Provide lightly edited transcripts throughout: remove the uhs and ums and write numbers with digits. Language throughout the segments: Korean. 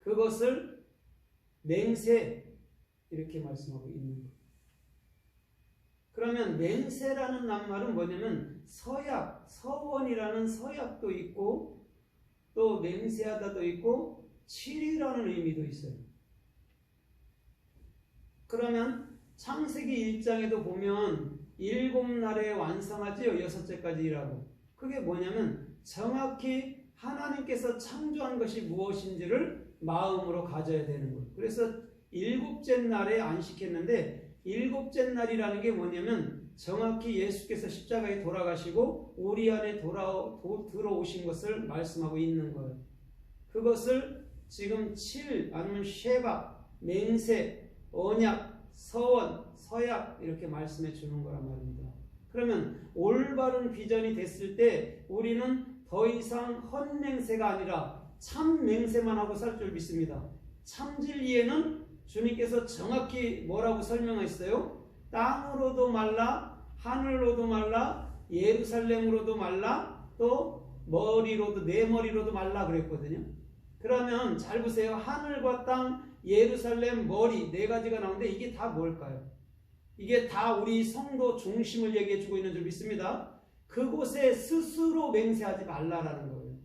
그것을 맹세 이렇게 말씀하고 있는 거예요. 그러면 맹세라는 낱말은 뭐냐면 서약, 서원이라는 서약도 있고 또 맹세하다도 있고 칠이라는 의미도 있어요. 그러면 창세기 1장에도 보면 7날에 완성하지요. 6째까지 일하고. 그게 뭐냐면 정확히 하나님께서 창조한 것이 무엇인지를 마음으로 가져야 되는 거예요. 그래서 7째 날에 안식했는데 7째 날이라는 게 뭐냐면 정확히 예수께서 십자가에 돌아가시고 우리 안에 들어오신 것을 말씀하고 있는 거예요. 그것을 지금 7 아니면 쉐바, 맹세, 언약, 서원, 서약 이렇게 말씀해 주는 거란 말입니다. 그러면 올바른 비전이 됐을 때 우리는 더 이상 헛맹세가 아니라 참맹세만 하고 살 줄 믿습니다. 참진리에는 주님께서 정확히 뭐라고 설명했어요? 땅으로도 말라, 하늘로도 말라, 예루살렘으로도 말라, 또 머리로도, 내 머리로도 말라 그랬거든요. 그러면 잘 보세요. 하늘과 땅, 예루살렘, 머리 네 가지가 나오는데 이게 다 뭘까요? 이게 다 우리 성도 중심을 얘기해 주고 있는 줄 믿습니다. 그곳에 스스로 맹세하지 말라라는 거예요.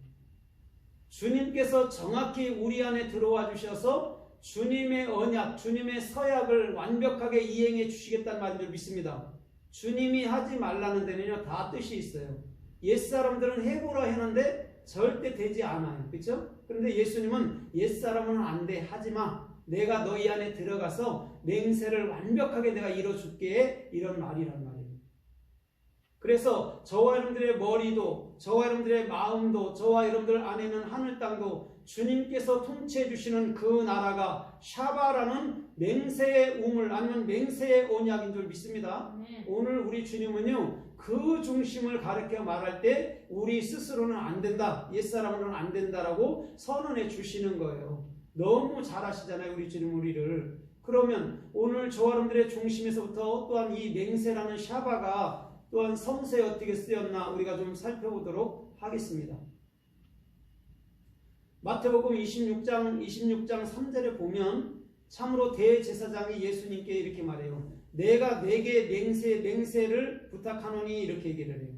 주님께서 정확히 우리 안에 들어와 주셔서 주님의 언약, 주님의 서약을 완벽하게 이행해 주시겠다는 말인 줄 믿습니다. 주님이 하지 말라는 데는요 다 뜻이 있어요. 옛사람들은 해보라 했는데 절대 되지 않아요. 그렇죠? 그런데 예수님은 옛사람은 안 돼, 하지마, 내가 너희 안에 들어가서 맹세를 완벽하게 내가 이뤄줄게, 이런 말이란 말이에요. 그래서 저와 여러분들의 머리도, 저와 여러분들의 마음도, 저와 여러분들 안에는 하늘 땅도 주님께서 통치해 주시는 그 나라가 샤바라는 맹세의 우물 아니면 맹세의 언약인 줄 믿습니다. 오늘 우리 주님은요 그 중심을 가르쳐 말할 때 우리 스스로는 안 된다, 옛사람으로는 안 된다라고 선언해 주시는 거예요. 너무 잘하시잖아요 우리 주님 우리를. 그러면 오늘 저와 여러분들의 중심에서부터 또한 이 맹세라는 샤바가 또한 성서에 어떻게 쓰였나 우리가 좀 살펴보도록 하겠습니다. 마태복음 26장 3절에 보면 참으로 대제사장이 예수님께 이렇게 말해요. 내가 내게 맹세를 부탁하노니 이렇게 얘기를 해요.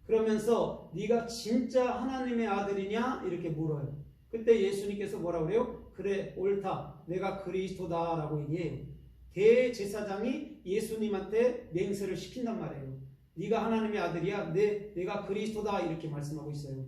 그러면서 네가 진짜 하나님의 아들이냐 이렇게 물어요. 그때 예수님께서 뭐라고 그래요? 그래 옳다, 내가 그리스도다 라고 얘기해요. 대제사장이 예수님한테 맹세를 시킨단 말이에요. 네가 하나님의 아들이야, 내가 그리스도다 이렇게 말씀하고 있어요.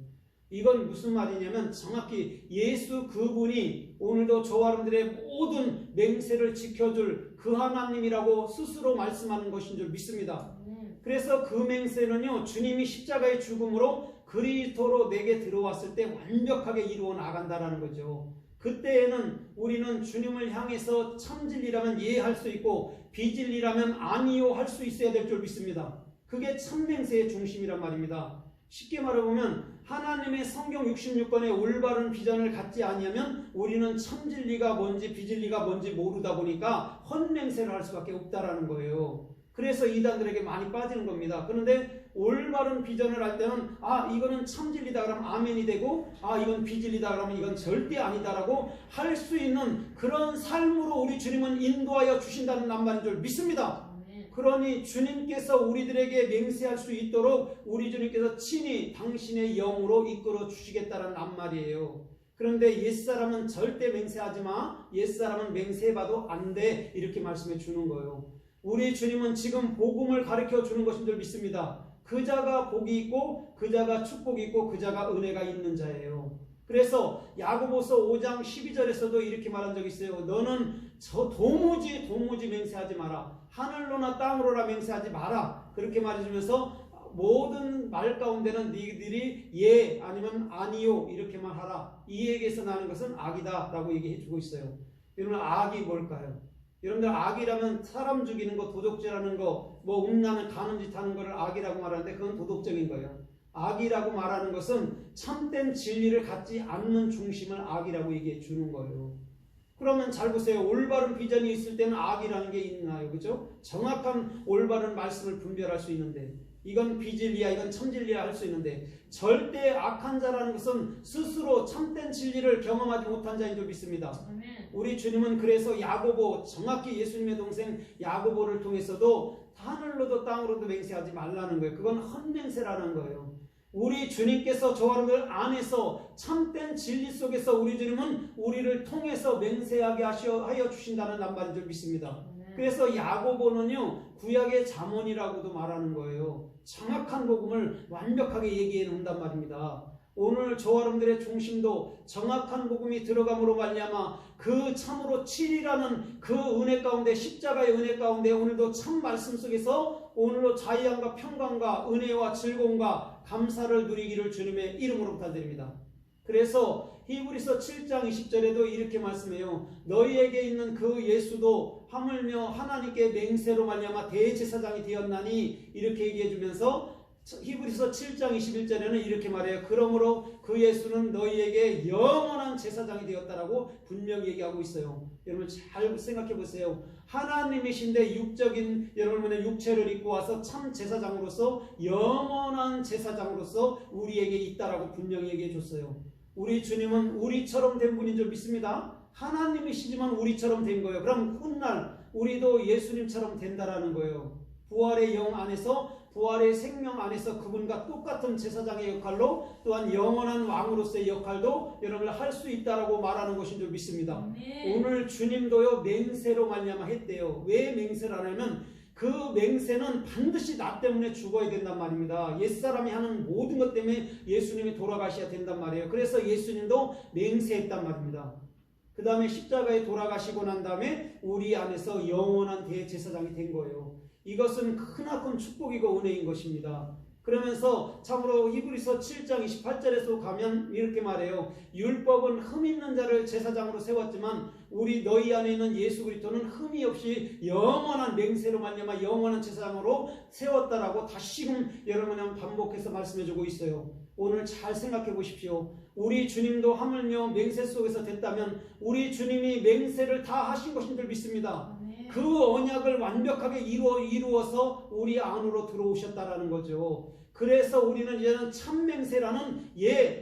이건 무슨 말이냐면 정확히 예수 그분이 오늘도 저와 여러분들의 모든 맹세를 지켜줄 그 하나님이라고 스스로 말씀하는 것인 줄 믿습니다. 그래서 그 맹세는요 주님이 십자가의 죽음으로 그리스도로 내게 들어왔을 때 완벽하게 이루어 나간다라는 거죠. 그때에는 우리는 주님을 향해서 참진리라면 예 할 수 있고 비진리라면 아니요 할 수 있어야 될 줄 믿습니다. 그게 참맹세의 중심이란 말입니다. 쉽게 말해보면 하나님의 성경 66권의 올바른 비전을 갖지 아니하면 우리는 참진리가 뭔지 비진리가 뭔지 모르다 보니까 헛맹세를 할 수밖에 없다라는 거예요. 그래서 이단들에게 많이 빠지는 겁니다. 그런데 올바른 비전을 할 때는 이거는 참진리다 그러면 아멘이 되고 이건 비진리다 그러면 이건 절대 아니다라고 할 수 있는 그런 삶으로 우리 주님은 인도하여 주신다는 낱말인 줄 믿습니다. 그러니 주님께서 우리들에게 맹세할 수 있도록 우리 주님께서 친히 당신의 영으로 이끌어 주시겠다는 낱말이에요. 그런데 옛사람은 절대 맹세하지 마, 옛사람은 맹세해봐도 안 돼, 이렇게 말씀해 주는 거예요. 우리 주님은 지금 복음을 가르쳐 주는 것인 줄 믿습니다. 그자가 복이 있고 그자가 축복이 있고 그자가 은혜가 있는 자예요. 그래서 야고보서 5장 12절에서도 이렇게 말한 적이 있어요. 너는 도무지 맹세하지 마라. 하늘로나 땅으로나 맹세하지 마라. 그렇게 말해주면서 모든 말 가운데는 너희들이 예 아니면 아니요 이렇게만 하라. 이 얘기에서 나는 것은 악이다 라고 얘기해 주고 있어요. 여러분 악이 뭘까요? 여러분들 악이라면 사람 죽이는 거, 도둑질하는 거, 음란을 가는 짓 하는 거를 악이라고 말하는데 그건 도덕적인 거예요. 악이라고 말하는 것은 참된 진리를 갖지 않는 중심을 악이라고 얘기해 주는 거예요. 그러면 잘 보세요. 올바른 비전이 있을 때는 악이라는 게 있나요? 그죠? 정확한 올바른 말씀을 분별할 수 있는데 이건 비진리야, 이건 참진리야 할 수 있는데 절대 악한 자라는 것은 스스로 참된 진리를 경험하지 못한 자인 줄 믿습니다. 우리 주님은 그래서 야고보, 정확히 예수님의 동생 야고보를 통해서도 하늘로도 땅으로도 맹세하지 말라는 거예요. 그건 헛맹세라는 거예요. 우리 주님께서 저와 여러분들 안에서 참된 진리 속에서 우리 주님은 우리를 통해서 맹세하게 하여 주신다는 말인 줄 믿습니다. 그래서 야고보는요 구약의 잠언이라고도 말하는 거예요. 정확한 복음을 완벽하게 얘기해 놓는단 말입니다. 오늘 저와 여러분들의 중심도 정확한 복음이 들어감으로 말미암아 그 참으로 7이라는 그 은혜 가운데, 십자가의 은혜 가운데 오늘도 참 말씀 속에서 오늘도 자유함과 평강과 은혜와 즐거움과 감사를 누리기를 주님의 이름으로 부탁드립니다. 그래서 히브리서 7장 20절에도 이렇게 말씀해요. 너희에게 있는 그 예수도 하물며 하나님께 맹세로 말미암아 대제사장이 되었나니 이렇게 얘기해 주면서 히브리서 7장 21절에는 이렇게 말해요. 그러므로 그 예수는 너희에게 영원한 제사장이 되었다라고 분명히 얘기하고 있어요. 여러분 잘 생각해 보세요. 하나님이신데 육적인 여러분의 육체를 입고 와서 참 제사장으로서 영원한 제사장으로서 우리에게 있다라고 분명히 얘기해 줬어요. 우리 주님은 우리처럼 된 분인 줄 믿습니다. 하나님이시지만 우리처럼 된 거예요. 그럼 훗날 우리도 예수님처럼 된다라는 거예요. 부활의 영 안에서, 부활의 생명 안에서 그분과 똑같은 제사장의 역할로 또한 영원한 왕으로서의 역할도 여러분을 할 수 있다라고 말하는 것인 줄 믿습니다. 오늘 주님도요 맹세로 말미암아 했대요. 왜 맹세를 하냐면 그 맹세는 반드시 나 때문에 죽어야 된단 말입니다. 옛사람이 하는 모든 것 때문에 예수님이 돌아가셔야 된단 말이에요. 그래서 예수님도 맹세했단 말입니다. 그 다음에 십자가에 돌아가시고 난 다음에 우리 안에서 영원한 대제사장이 된 거예요. 이것은 크나큰 축복이고 은혜인 것입니다. 그러면서 참으로 히브리서 7장 28절에서 가면 이렇게 말해요. 율법은 흠 있는 자를 제사장으로 세웠지만 우리 너희 안에 있는 예수 그리스도는 흠이 없이 영원한 맹세로 말미암아 영원한 제사장으로 세웠다라고 다시금 여러분은 반복해서 말씀해주고 있어요. 오늘 잘 생각해 보십시오. 우리 주님도 하물며 맹세 속에서 됐다면 우리 주님이 맹세를 다 하신 것인 줄 믿습니다. 그 언약을 완벽하게 이루어서 우리 안으로 들어오셨다라는 거죠. 그래서 우리는 이제는 참맹세라는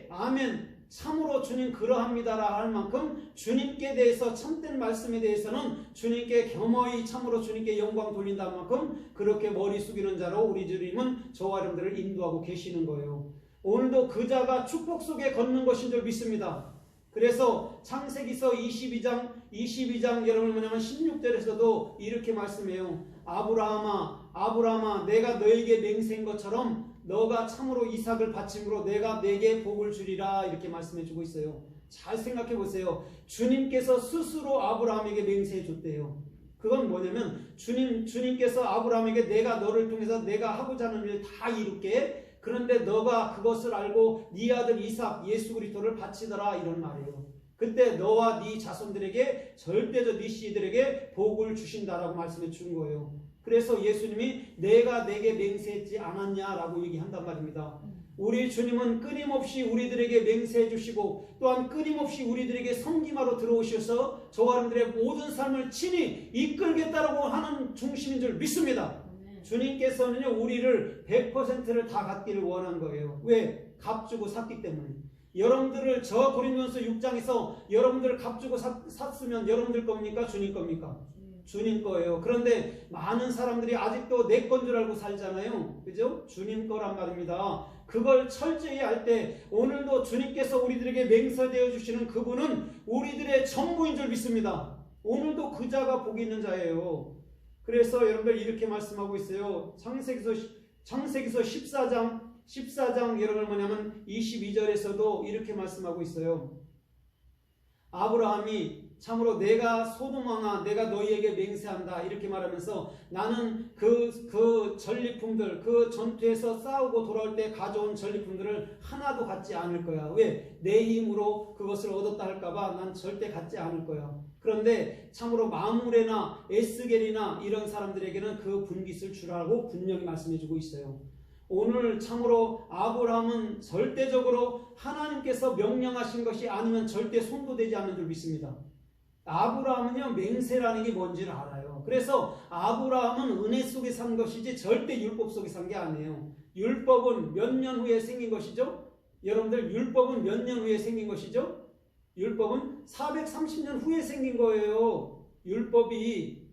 아멘 참으로 주님 그러합니다라 할 만큼 주님께 대해서 참된 말씀에 대해서는 주님께 겸허히 참으로 주님께 영광 돌린다 할 만큼 그렇게 머리 숙이는 자로 우리 주님은 저와 여러분들을 인도하고 계시는 거예요. 오늘도 그 자가 축복 속에 걷는 것인 줄 믿습니다. 그래서 창세기서 22장 여러분 뭐냐면 16절에서도 이렇게 말씀해요. 아브라함아 내가 너에게 맹세한 것처럼 너가 참으로 이삭을 바침으로 내가 내게 복을 주리라 이렇게 말씀해 주고 있어요. 잘 생각해 보세요. 주님께서 스스로 아브라함에게 맹세해 줬대요. 그건 뭐냐면 주님께서 아브라함에게 내가 너를 통해서 내가 하고자 하는 일을 다 이룰게. 그런데 너가 그것을 알고 네 아들 이삭 예수 그리스도를 바치더라 이런 말이에요. 그때 너와 네 자손들에게 절대적 네 씨들에게 복을 주신다라고 말씀해 준 거예요. 그래서 예수님이 내가 내게 맹세했지 않았냐라고 얘기한단 말입니다. 우리 주님은 끊임없이 우리들에게 맹세해 주시고 또한 끊임없이 우리들에게 섬김하러 들어오셔서 저와 여러분들의 모든 삶을 친히 이끌겠다라고 하는 중심인 줄 믿습니다. 주님께서는요 우리를 100%를 다 갖기를 원한 거예요. 왜? 값주고 샀기 때문에. 여러분들을 저 고린도전서 6장에서 여러분들을 값주고 샀으면 여러분들 겁니까? 주님 겁니까? 주님 거예요. 그런데 많은 사람들이 아직도 내 건 줄 알고 살잖아요. 그죠? 주님 거란 말입니다. 그걸 철저히 할 때 오늘도 주님께서 우리들에게 맹세되어 주시는 그분은 우리들의 전부인 줄 믿습니다. 오늘도 그 자가 복이 있는 자예요. 그래서 여러분들 이렇게 말씀하고 있어요. 창세기서 14장 여러분 뭐냐면 22절에서도 이렇게 말씀하고 있어요. 아브라함이 참으로 내가 소돔 왕아 내가 너희에게 맹세한다 이렇게 말하면서 나는 그 전리품들 그 전투에서 싸우고 돌아올 때 가져온 전리품들을 하나도 갖지 않을 거야. 왜? 내 힘으로 그것을 얻었다 할까봐 난 절대 갖지 않을 거야. 그런데 참으로 마므레나 에스겔이나 이런 사람들에게는 그 분깃을 주라고 분명히 말씀해주고 있어요. 오늘 참으로 아브라함은 절대적으로 하나님께서 명령하신 것이 아니면 절대 손도 대지 않는 줄 믿습니다. 아브라함은요 맹세라는 게 뭔지를 알아요. 그래서 아브라함은 은혜 속에 산 것이지 절대 율법 속에 산 게 아니에요. 율법은 몇 년 후에 생긴 것이죠? 여러분들 율법은 몇 년 후에 생긴 것이죠? 율법은 430년 후에 생긴 거예요. 율법이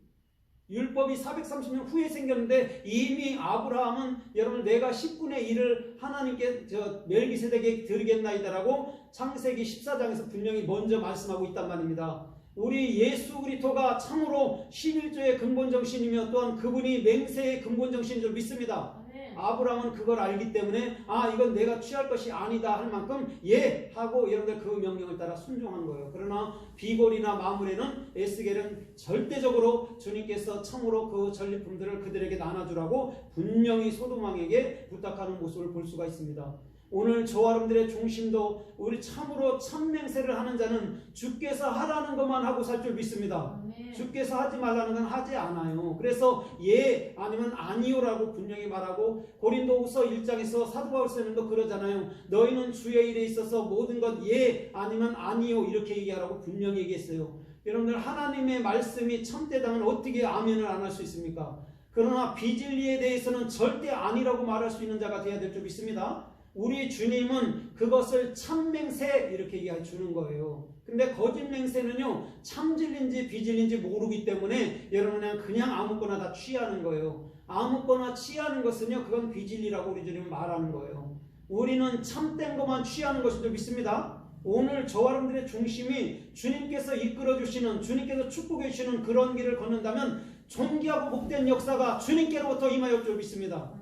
430년 후에 생겼는데 이미 아브라함은 여러분 내가 10분의 1을 하나님께 멜기세덱에게 드리겠나이다라고 창세기 14장에서 분명히 먼저 말씀하고 있단 말입니다. 우리 예수 그리스도가 참으로 11조의 근본정신이며 또한 그분이 맹세의 근본정신인 줄 믿습니다. 아브라함은 그걸 알기 때문에 이건 내가 취할 것이 아니다 할 만큼 예 하고 여러분들 그 명령을 따라 순종한 거예요. 그러나 비골이나 마물에는 에스겔은 절대적으로 주님께서 참으로 그 전리품들을 그들에게 나눠주라고 분명히 소돔 왕에게 부탁하는 모습을 볼 수가 있습니다. 오늘 저와 여러분들의 중심도 우리 참으로 참맹세를 하는 자는 주께서 하라는 것만 하고 살 줄 믿습니다. 주께서 하지 말라는 건 하지 않아요. 그래서 예 아니면 아니요라고 분명히 말하고 고린도후서 1장에서 사도 바울 선생님도 그러잖아요. 너희는 주의 일에 있어서 모든 것 예 아니면 아니요 이렇게 얘기하라고 분명히 얘기했어요. 여러분들 하나님의 말씀이 참되다면 어떻게 아멘을 안 할 수 있습니까? 그러나 비진리에 대해서는 절대 아니라고 말할 수 있는 자가 되어야 될 줄 믿습니다. 우리 주님은 그것을 참맹세 이렇게 얘기해 주는 거예요. 근데 거짓맹세는요 참진리인지 비진리인지 모르기 때문에 여러분은 그냥 아무거나 다 취하는 거예요. 아무거나 취하는 것은요 그건 비진리라고 우리 주님은 말하는 거예요. 우리는 참된 것만 취하는 것인 줄 믿습니다. 오늘 저와 여러분들의 중심이 주님께서 이끌어주시는 주님께서 축복해 주시는 그런 길을 걷는다면 존귀하고 복된 역사가 주님께로부터 임하여 줄 믿습니다.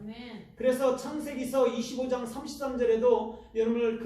그래서 창세기서 25장 33절에도 여러분들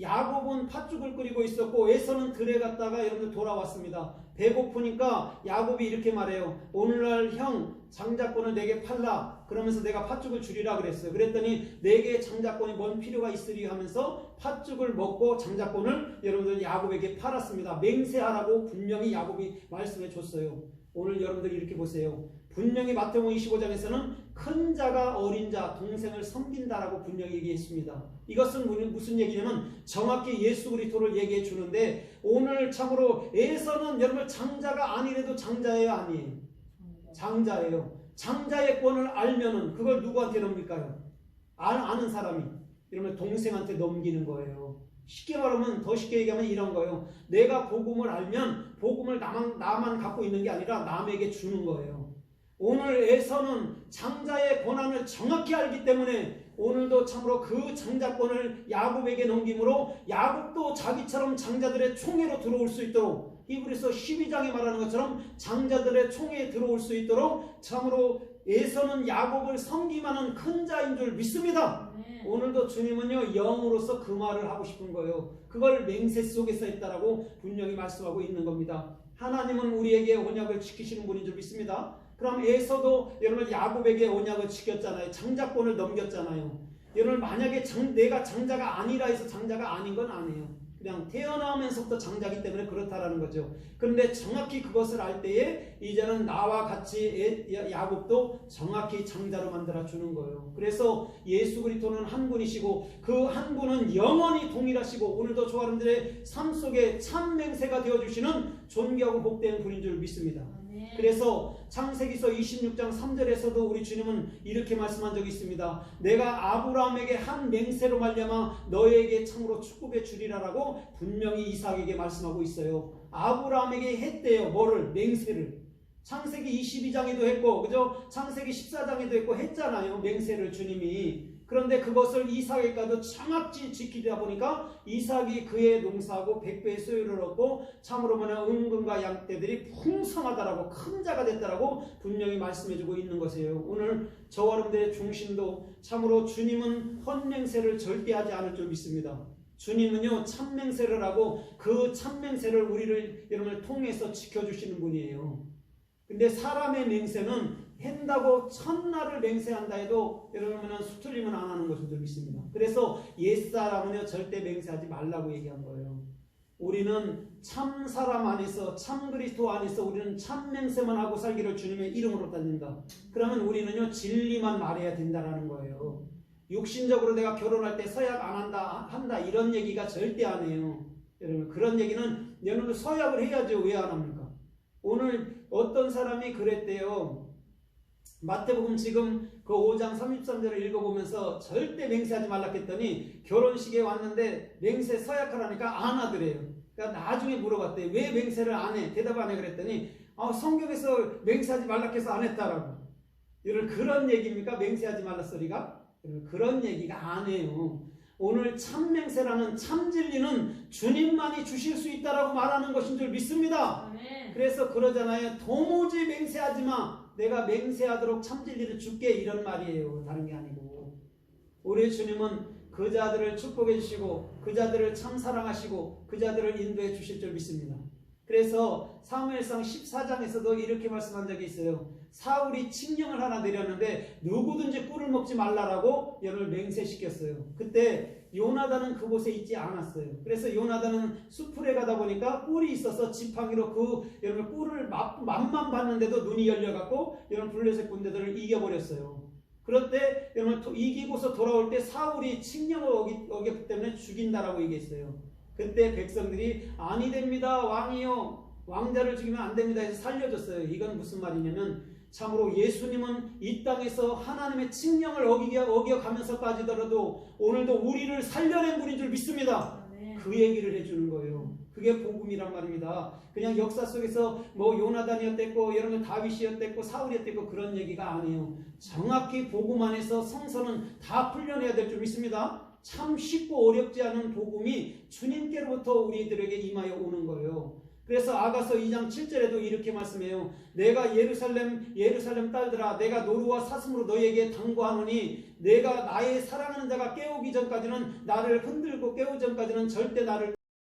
야곱은 팥죽을 끓이고 있었고 에서는 들에 갔다가 여러분들 돌아왔습니다. 배고프니까 야곱이 이렇게 말해요. 오늘날 형 장자권을 내게 팔라. 그러면서 내가 팥죽을 주리라 그랬어요. 그랬더니 내게 장자권이 뭔 필요가 있으리 하면서 팥죽을 먹고 장자권을 여러분들 야곱에게 팔았습니다. 맹세하라고 분명히 야곱이 말씀해 줬어요. 오늘 여러분들이 이렇게 보세요. 분명히 마태복음 25장에서는 큰 자가 어린 자 동생을 섬긴다라고 분명히 얘기했습니다. 이것은 무슨 얘기냐면 정확히 예수 그리스도를 얘기해 주는데 오늘 참으로 에서는 여러분 장자가 아니래도 장자예요 아니에요? 장자예요. 장자의 권을 알면은 그걸 누구한테 넘길까요? 아는 사람이 이러면 동생한테 넘기는 거예요. 쉽게 말하면 더 쉽게 얘기하면 이런 거예요. 내가 복음을 알면 복음을 나만 갖고 있는 게 아니라 남에게 주는 거예요. 오늘 에서는 장자의 권한을 정확히 알기 때문에 오늘도 참으로 그 장자권을 야곱에게 넘김으로 야곱도 자기처럼 장자들의 총회로 들어올 수 있도록 히브리서 12장에 말하는 것처럼 장자들의 총회에 들어올 수 있도록 참으로 에서는 야곱을 섬김하는 큰 자인 줄 믿습니다. 오늘도 주님은요 영으로서 그 말을 하고 싶은 거예요. 그걸 맹세 속에서 했다라고 분명히 말씀하고 있는 겁니다. 하나님은 우리에게 언약을 지키시는 분인 줄 믿습니다. 그럼 에서도 여러분 야곱에게 언약을 지켰잖아요. 장자권을 넘겼잖아요. 여러분 만약에 내가 장자가 아니라 해서 장자가 아닌 건 아니에요. 그냥 태어나면서부터 장자기 때문에 그렇다라는 거죠. 그런데 정확히 그것을 알 때에 이제는 나와 같이 야곱도 정확히 장자로 만들어 주는 거예요. 그래서 예수 그리스도는 한 분이시고 그 한 분은 영원히 동일하시고 오늘도 저와 여러분들의 삶 속에 참 맹세가 되어주시는 존귀하고 복된 분인 줄 믿습니다. 그래서 창세기서 26장 3절에서도 우리 주님은 이렇게 말씀한 적이 있습니다. 내가 아브라함에게 한 맹세로 말미암아 너에게 참으로 축복해 주리라라고 분명히 이삭에게 말씀하고 있어요. 아브라함에게 했대요. 뭐를? 맹세를. 창세기 22장에도 했고 그죠? 창세기 14장에도 했고 했잖아요. 맹세를 주님이. 그런데 그것을 이삭에게도 정확히 지키다 보니까 이삭이 그의 농사하고 100배의 소유를 얻고 참으로 보면 은금과 양떼들이 풍성하다라고 큰 자가 됐다라고 분명히 말씀해주고 있는 것이에요. 오늘 저와 여러분들의 중심도 참으로 주님은 헛맹세를 절대 하지 않을 줄 믿습니다. 주님은요 참맹세를 하고 그 참맹세를 우리를 여러분을 통해서 지켜주시는 분이에요. 근데 사람의 맹세는 한다고 첫날을 맹세한다 해도 여러분은 수틀림은 안 하는 것인 줄 믿습니다. 그래서 옛사람은요 절대 맹세하지 말라고 얘기한 거예요. 우리는 참 사람 안에서 참 그리스도 안에서 우리는 참 맹세만 하고 살기를 주님의 이름으로 따진다. 그러면 우리는요 진리만 말해야 된다라는 거예요. 육신적으로 내가 결혼할 때 서약 안 한다 이런 얘기가 절대 안 해요. 여러분 그런 얘기는 여러분 서약을 해야죠. 왜 안 합니까? 오늘 어떤 사람이 그랬대요. 마태복음 지금 그 5장 33절을 읽어보면서 절대 맹세하지 말라 했더니 결혼식에 왔는데 맹세 서약하라니까 안 하더래요. 그러니까 나중에 물어봤대요. 왜 맹세를 안 해? 대답 안 해 그랬더니 성경에서 맹세하지 말라 해서 안 했다라고. 여러분 그런 얘기입니까? 맹세하지 말라 소리가? 여러분 그런 얘기가 아니에요. 오늘 참맹세라는 참진리는 주님만이 주실 수 있다라고 말하는 것인 줄 믿습니다. 아멘. 그래서 그러잖아요. 도무지 맹세하지 마. 내가 맹세하도록 참진리를 줄게 이런 말이에요. 다른 게 아니고 우리 주님은 그 자들을 축복해 주시고 그 자들을 참 사랑하시고 그 자들을 인도해 주실 줄 믿습니다. 그래서 사무엘상 14장에서도 이렇게 말씀한 적이 있어요. 사울이 칙령을 하나 내렸는데 누구든지 꿀을 먹지 말라라고 여러분을 맹세시켰어요. 그때 요나단은 그곳에 있지 않았어요. 그래서 요나단은 수풀에 가다 보니까 꿀이 있어서 지팡이로 여러분 꿀을 맛만 봤는데도 눈이 열려갖고 여러분 블레셋 군대들을 이겨버렸어요. 그럴 때 여러분 이기고서 돌아올 때 사울이 칙령을 어겼기 때문에 죽인다라고 얘기했어요. 그때 백성들이 아니 됩니다 왕이요 왕자를 죽이면 안 됩니다 해서 살려줬어요. 이건 무슨 말이냐면 참으로 예수님은 이 땅에서 하나님의 칙령을 어겨가면서까지더라도 오늘도 우리를 살려낸 분인 줄 믿습니다. 그 얘기를 해주는 거예요. 그게 복음이란 말입니다. 그냥 역사 속에서 뭐 요나단이었댔고 여러분 다윗이었댔고 사울이었댔고 그런 얘기가 아니에요. 정확히 복음 안에서 성서는 다 풀려내야 될 줄 믿습니다. 참 쉽고 어렵지 않은 복음이 주님께로부터 우리들에게 임하여 오는 거예요. 그래서 아가서 2장 7절에도 이렇게 말씀해요. 내가 예루살렘 딸들아 내가 노루와 사슴으로 너희에게 당부하노니 내가 나의 사랑하는 자가 깨우기 전까지는 나를 흔들고 깨우기 전까지는 절대 나를